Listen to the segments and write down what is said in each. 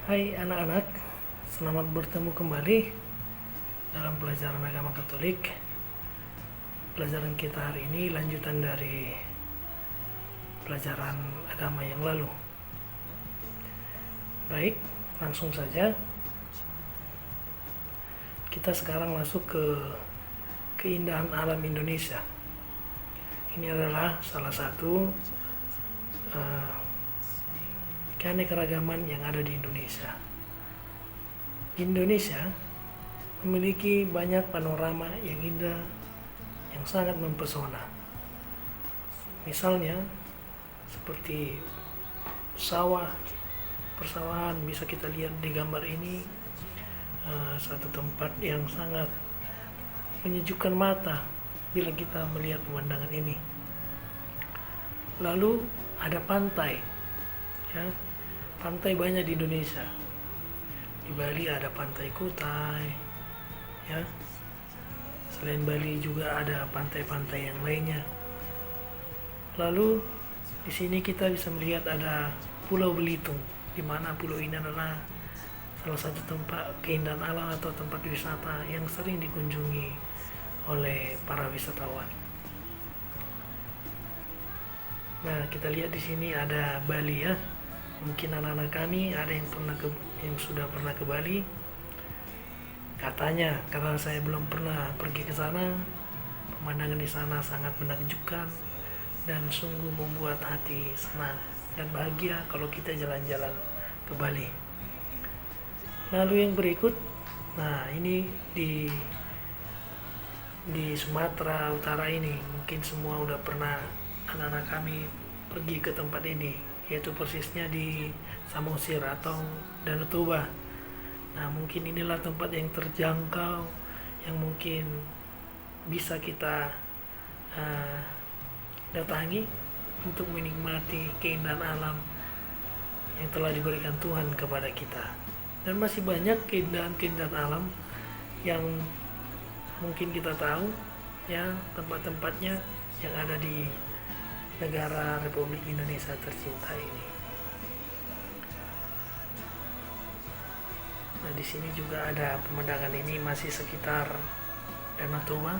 Hai anak-anak, selamat bertemu kembali dalam pelajaran agama Katolik. Pelajaran kita hari ini lanjutan dari pelajaran agama yang lalu. Baik, langsung saja. Kita sekarang masuk ke keindahan alam Indonesia. Ini adalah salah satu keanekaragaman yang ada di Indonesia. Indonesia memiliki banyak panorama yang indah, yang sangat mempesona. Misalnya seperti sawah, persawahan bisa kita lihat di gambar ini, satu tempat yang sangat menyejukkan mata bila kita melihat pemandangan ini. Lalu ada pantai, ya. Pantai banyak di Indonesia. Di Bali ada Pantai Kutai, ya. Selain Bali juga ada pantai-pantai yang lainnya. Lalu di sini kita bisa melihat ada Pulau Belitung, di mana pulau ini adalah salah satu tempat keindahan alam atau tempat wisata yang sering dikunjungi oleh para wisatawan. Nah, kita lihat di sini ada Bali, ya. Mungkin anak-anak kami ada yang sudah pernah ke Bali. Katanya, karena saya belum pernah pergi ke sana, pemandangan di sana sangat menakjubkan dan sungguh membuat hati senang dan bahagia kalau kita jalan-jalan ke Bali. Lalu yang berikut, nah ini di Sumatera Utara ini, mungkin semua udah pernah anak-anak kami pergi ke tempat ini, yaitu persisnya di Samosir atau Danau Toba. Nah, mungkin inilah tempat yang terjangkau yang mungkin bisa kita datangi untuk menikmati keindahan alam yang telah diberikan Tuhan kepada kita. Dan masih banyak keindahan-keindahan alam yang mungkin kita tahu, ya, tempat-tempatnya yang ada di negara Republik Indonesia tercinta ini. Nah, di sini juga ada pemandangan ini masih sekitar Danau Toba.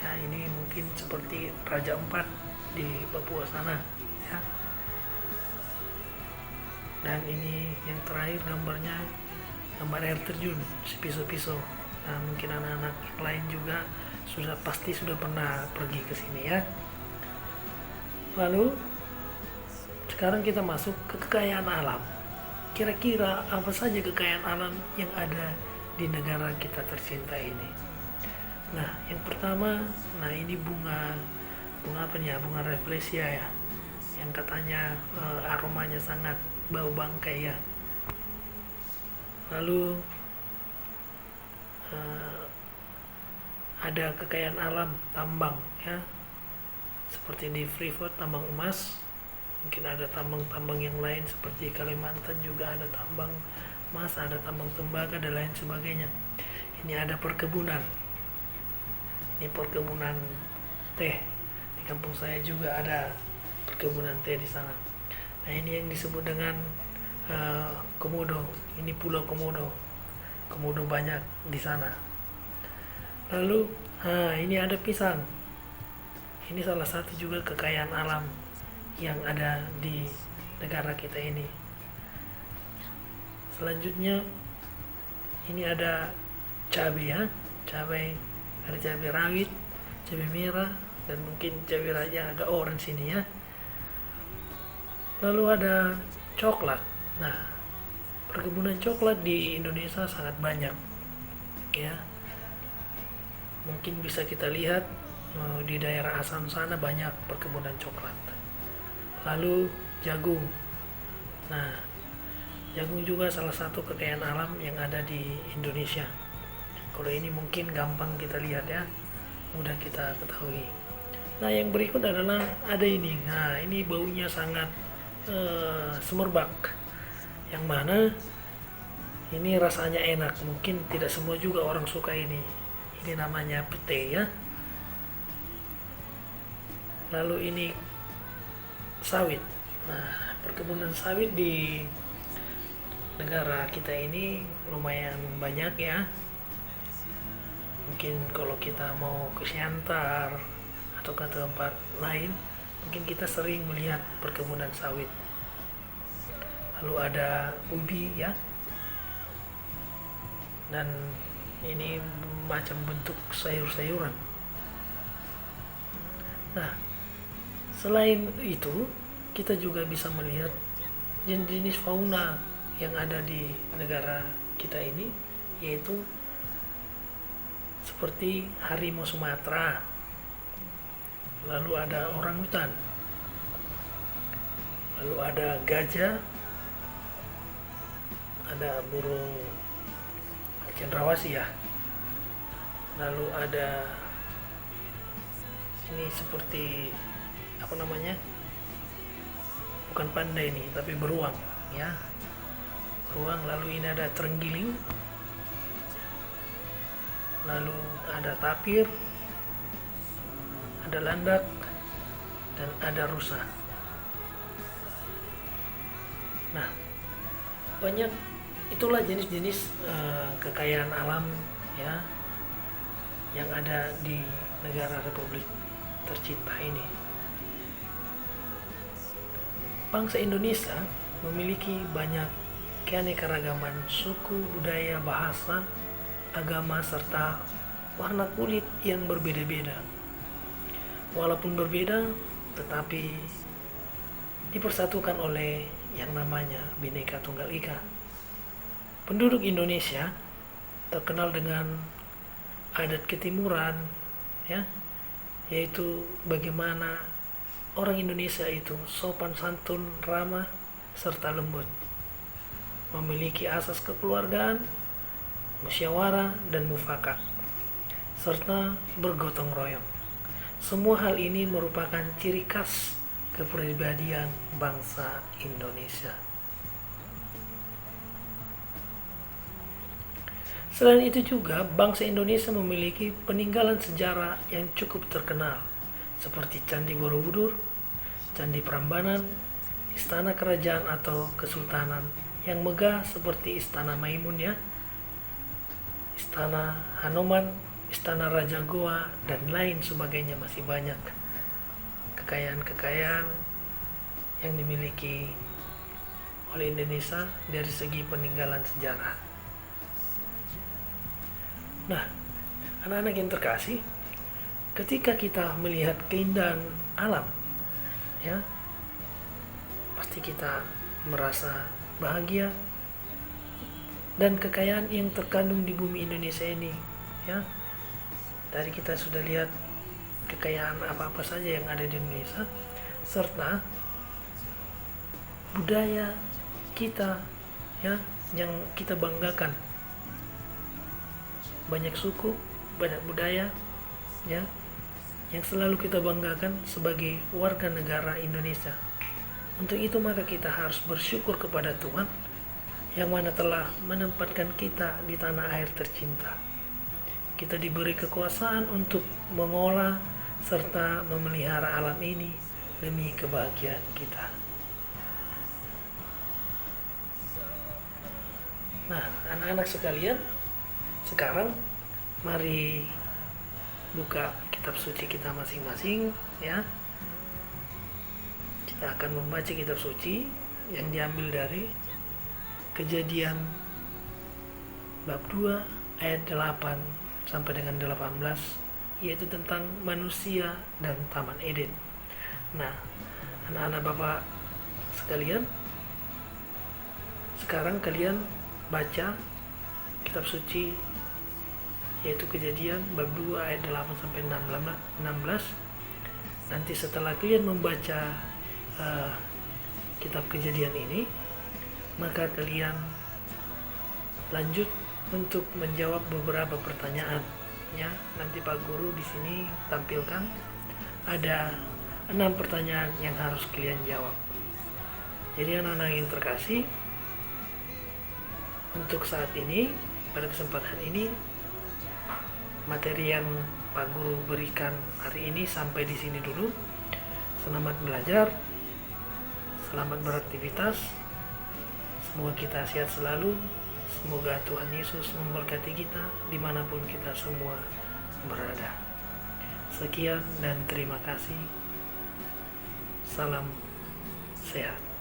Ya, ini mungkin seperti Raja Ampat di Papua sana, ya. Dan ini yang terakhir gambarnya, gambar air terjun Piso-Piso. Nah, mungkin anak-anak yang lain juga pasti sudah pernah pergi ke sini, ya. Lalu sekarang kita masuk ke kekayaan alam. Kira-kira apa saja kekayaan alam yang ada di negara kita tercinta ini? Nah, yang pertama, nah ini bunga apa nih ya? Bunga rafflesia, ya. Yang katanya aromanya sangat bau bangkai, ya. Lalu ada kekayaan alam tambang, ya. Seperti di Freeport tambang emas, mungkin ada tambang-tambang yang lain seperti Kalimantan juga ada tambang emas, ada tambang tembaga dan lain sebagainya. Ini ada perkebunan, ini perkebunan teh. Di kampung saya juga ada perkebunan teh di sana. Nah, ini yang disebut dengan Komodo. Ini Pulau Komodo. Komodo banyak di sana. Lalu ini ada pisang. Ini salah satu juga kekayaan alam yang ada di negara kita ini. Selanjutnya ini ada cabai, ya. Ada cabai rawit, cabai merah, dan mungkin cabai raja yang agak orange ini, ya. Lalu ada coklat. Nah, perkebunan coklat di Indonesia sangat banyak, ya. Mungkin bisa kita lihat di daerah Assam sana banyak perkebunan coklat. Lalu jagung. Nah, jagung juga salah satu kekayaan alam yang ada di Indonesia. Kalau ini mungkin gampang kita lihat, ya, mudah kita ketahui. Nah, yang berikut adalah ada ini. Nah, ini baunya sangat semerbak. Yang mana ini rasanya enak. Mungkin tidak semua juga orang suka ini. Ini namanya pete, ya. Lalu ini sawit. Nah, perkebunan sawit di negara kita ini lumayan banyak ya. Mungkin kalau kita mau ke Siantar atau ke tempat lain, mungkin kita sering melihat perkebunan sawit. Lalu ada ubi ya, dan ini macam bentuk sayur-sayuran. Nah, selain itu kita juga bisa melihat jenis-jenis fauna yang ada di negara kita ini, yaitu seperti harimau Sumatera, lalu ada orangutan, lalu ada gajah, ada burung cendrawasih ya, lalu ada ini seperti apa namanya, bukan panda ini tapi beruang ya, beruang. Lalu ini ada terenggiling, lalu ada tapir, ada landak, dan ada rusa. Nah, banyak itulah jenis-jenis kekayaan alam ya yang ada di negara Republik tercinta ini. Bangsa Indonesia memiliki banyak keanekaragaman suku, budaya, bahasa, agama, serta warna kulit yang berbeda-beda. Walaupun berbeda, tetapi dipersatukan oleh yang namanya Bhinneka Tunggal Ika. Penduduk Indonesia terkenal dengan adat ketimuran, ya, yaitu bagaimana orang Indonesia itu sopan santun, ramah, serta lembut, memiliki asas kekeluargaan, musyawarah dan mufakat, serta bergotong royong. Semua hal ini merupakan ciri khas kepribadian bangsa Indonesia. Selain itu juga, bangsa Indonesia memiliki peninggalan sejarah yang cukup terkenal, seperti Candi Borobudur, Candi Prambanan, Istana Kerajaan atau Kesultanan yang megah seperti Istana Maimun ya, Istana Hanoman, Istana Raja Goa, dan lain sebagainya. Masih banyak kekayaan-kekayaan yang dimiliki oleh Indonesia dari segi peninggalan sejarah. Nah, anak-anak yang terkasih, ketika kita melihat keindahan alam, ya, pasti kita merasa bahagia dan kekayaan yang terkandung di bumi Indonesia ini, ya. Tadi kita sudah lihat kekayaan apa-apa saja yang ada di Indonesia, serta budaya kita, ya, yang kita banggakan. Banyak suku, banyak budaya, ya, yang selalu kita banggakan sebagai warga negara Indonesia. Untuk itu maka kita harus bersyukur kepada Tuhan yang mana telah menempatkan kita di tanah air tercinta. Kita diberi kekuasaan untuk mengolah serta memelihara alam ini demi kebahagiaan kita. Nah, anak-anak sekalian, sekarang mari buka kitab suci kita masing-masing ya. Kita akan membaca kitab suci yang diambil dari Kejadian bab 2 ayat 8 sampai dengan 18, yaitu tentang manusia dan Taman Eden. Nah, anak-anak Bapak sekalian, sekarang kalian baca kitab suci yaitu Kejadian bab 2 ayat 8 sampai 16. Nanti setelah kalian membaca kitab Kejadian ini, maka kalian lanjut untuk menjawab beberapa pertanyaan ya. Nanti Pak Guru di sini tampilkan ada 6 pertanyaan yang harus kalian jawab. Jadi anak-anak yang terkasih, untuk saat ini, pada kesempatan ini, materi yang Pak Guru berikan hari ini sampai di sini dulu. Selamat belajar, selamat beraktivitas, Semoga kita sehat selalu. Semoga Tuhan Yesus memberkati kita dimanapun kita semua berada. Sekian dan terima kasih. Salam sehat.